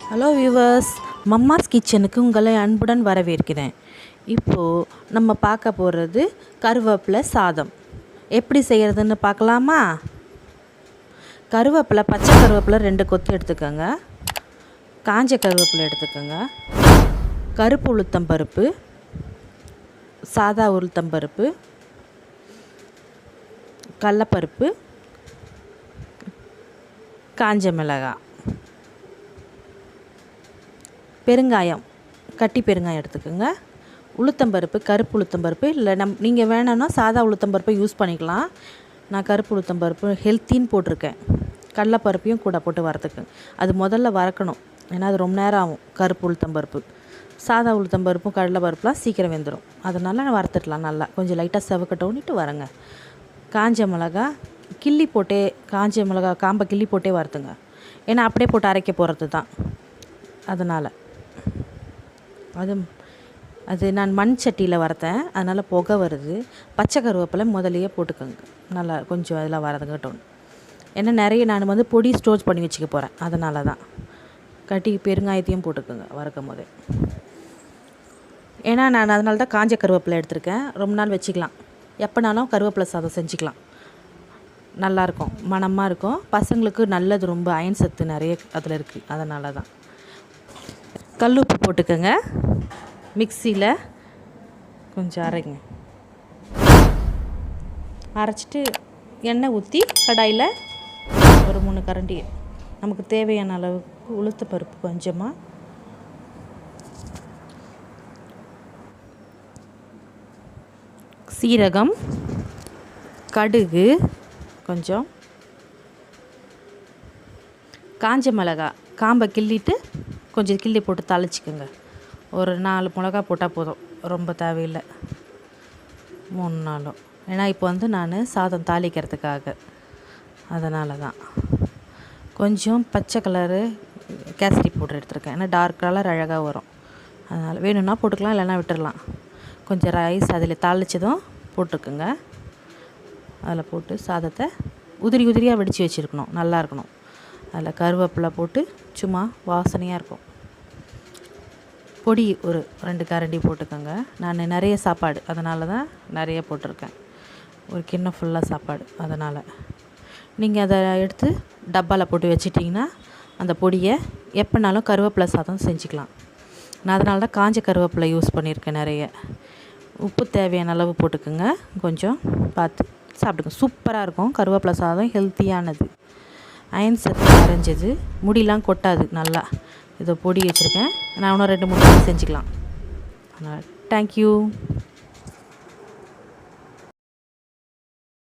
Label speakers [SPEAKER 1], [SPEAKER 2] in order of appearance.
[SPEAKER 1] Hello viewers, Mamma's கிச்சனுக்கு உங்களை அன்புடன் வரவேற்கிறேன். இப்போது நம்ம பார்க்க போகிறது கருவேப்பிலை சாதம். எப்படி செய்கிறதுன்னு பார்க்கலாமா? கருவேப்பிலை, பச்சை கருவேப்பிலை 2 கொத்து எடுத்துக்கோங்க. காஞ்ச கருவேப்பிலை எடுத்துக்கோங்க. கருப்பு உளுத்தம்பருப்பு, சாதா உளுத்தம்பருப்பு, கடலப்பருப்பு, காஞ்ச மிளகாய், பெருங்காயம், கட்டி பெருங்காயம் எடுத்துக்கோங்க. உளுத்தம்பருப்பு, கருப்பு உளுத்தம்பருப்பு, இல்லை நீங்கள் வேணும்னா சாதா உளுத்தம்பருப்பை யூஸ் பண்ணிக்கலாம். நான் கருப்பு உளுத்தம்பருப்பு ஹெல்த்தின்னு போட்டிருக்கேன். கடலைப்பருப்பையும் கூட போட்டு வறுத்துக்குங்க. அது முதல்ல வறுக்கணும், ஏன்னா அது ரொம்ப நேரம் ஆகும். கருப்பு உளுத்தம்பருப்பு, சாதா உளுத்தம்பருப்பும் கடலைப்பருப்புலாம் சீக்கிரம் வெந்துடும். அதனால் வறுத்துடலாம். நல்லா கொஞ்சம் லைட்டாக செவக்கட்டோன்னிட்டு வரங்க. காஞ்ச மிளகா கிள்ளி போட்டே, காஞ்ச மிளகா காம்பை கிள்ளி போட்டே வறுத்துங்க. ஏன்னா அப்படியே போட்டு அரைக்க போகிறது தான். அதனால் அது நான் மண் சட்டியில் வறுத்தேன், அதனால் புகை வருது. பச்சை கருவேப்பிலை முதலையே போட்டுக்கோங்க. நல்லா கொஞ்சம் அதெல்லாம் வரதுங்கட்டும். ஏன்னா நிறைய நான் பொடி ஸ்டோர் பண்ணி வச்சுக்க போகிறேன். அதனால தான் கட்டி பெருங்காயத்தையும் போட்டுக்கோங்க வறுக்கும் போதே. ஏன்னா நான் அதனால தான் காஞ்ச கருவேப்பிலை எடுத்திருக்கேன். ரொம்ப நாள் வச்சுக்கலாம். எப்போனாலும் கருவேப்பிலை சாதம் செஞ்சுக்கலாம். நல்லாயிருக்கும், மணமாக இருக்கும். பசங்களுக்கு நல்லது, ரொம்ப அயன் சத்து நிறைய அதில் இருக்குது. அதனால தான். கல் உப்பு போட்டுக்கோங்க. மிக்சியில் கொஞ்சம் அரைங்க. அரைச்சிட்டு எண்ணெய் ஊற்றி கடாயில் ஒரு 3 கரண்டி நமக்கு தேவையான அளவுக்கு உளுத்தப்பருப்பு, கொஞ்சமாக சீரகம், கடுகு, கொஞ்சம் காஞ்ச மிளகாய் காம்பை கிள்ளிட்டு கொஞ்சம் கிள்ளி போட்டு தாளிச்சிக்கோங்க. ஒரு 4 மிளகா போட்டால் போதும், ரொம்ப தேவையில்லை. 3-4. ஏன்னா இப்போ நான் சாதம் தாளிக்கிறதுக்காக, அதனால தான். கொஞ்சம் பச்சை கலரு கேசரி பவுடர் எடுத்துருக்கேன். ஏன்னா டார்க் கலர் அழகாக வரும். அதனால் வேணும்னா போட்டுக்கலாம், இல்லைன்னா விட்டுடலாம். கொஞ்சம் ரைஸ் அதில் தாளித்ததும் போட்டுக்குங்க. அதில் போட்டு சாதத்தை உதிரியாக வடித்து வச்சுருக்கணும். நல்லா இருக்கணும். அதில் கருவேப்பிலை போட்டு சும்மா வாசனையாக இருக்கும். பொடி ஒரு 2 கரண்டி போட்டுக்கோங்க. நான் நிறைய சாப்பாடு, அதனால தான் நிறைய போட்டிருக்கேன். ஒரு கிண்ணம் ஃபுல்லாக சாப்பாடு. அதனால் நீங்கள் அதை எடுத்து டப்பாவில் போட்டு வச்சிட்டிங்கன்னா அந்த பொடியை எப்போனாலும் கருவேப்பிலை சாதம் செஞ்சுக்கலாம். நான் அதனால தான் காஞ்ச கருவேப்பிலை யூஸ் பண்ணியிருக்கேன் நிறைய. உப்பு தேவையான அளவு போட்டுக்கோங்க. கொஞ்சம் பார்த்து சாப்பிடுங்க. சூப்பராக இருக்கும். கருவேப்பிலை சாதம் ஹெல்த்தியானது, அயன் சத்து நிறைஞ்சது, முடியெலாம் கொட்டாது. நல்லா இதை பொடி வச்சுருக்கேன். நான் இன்னும் 2-3 செஞ்சுக்கலாம். அதனால் தேங்க்யூ.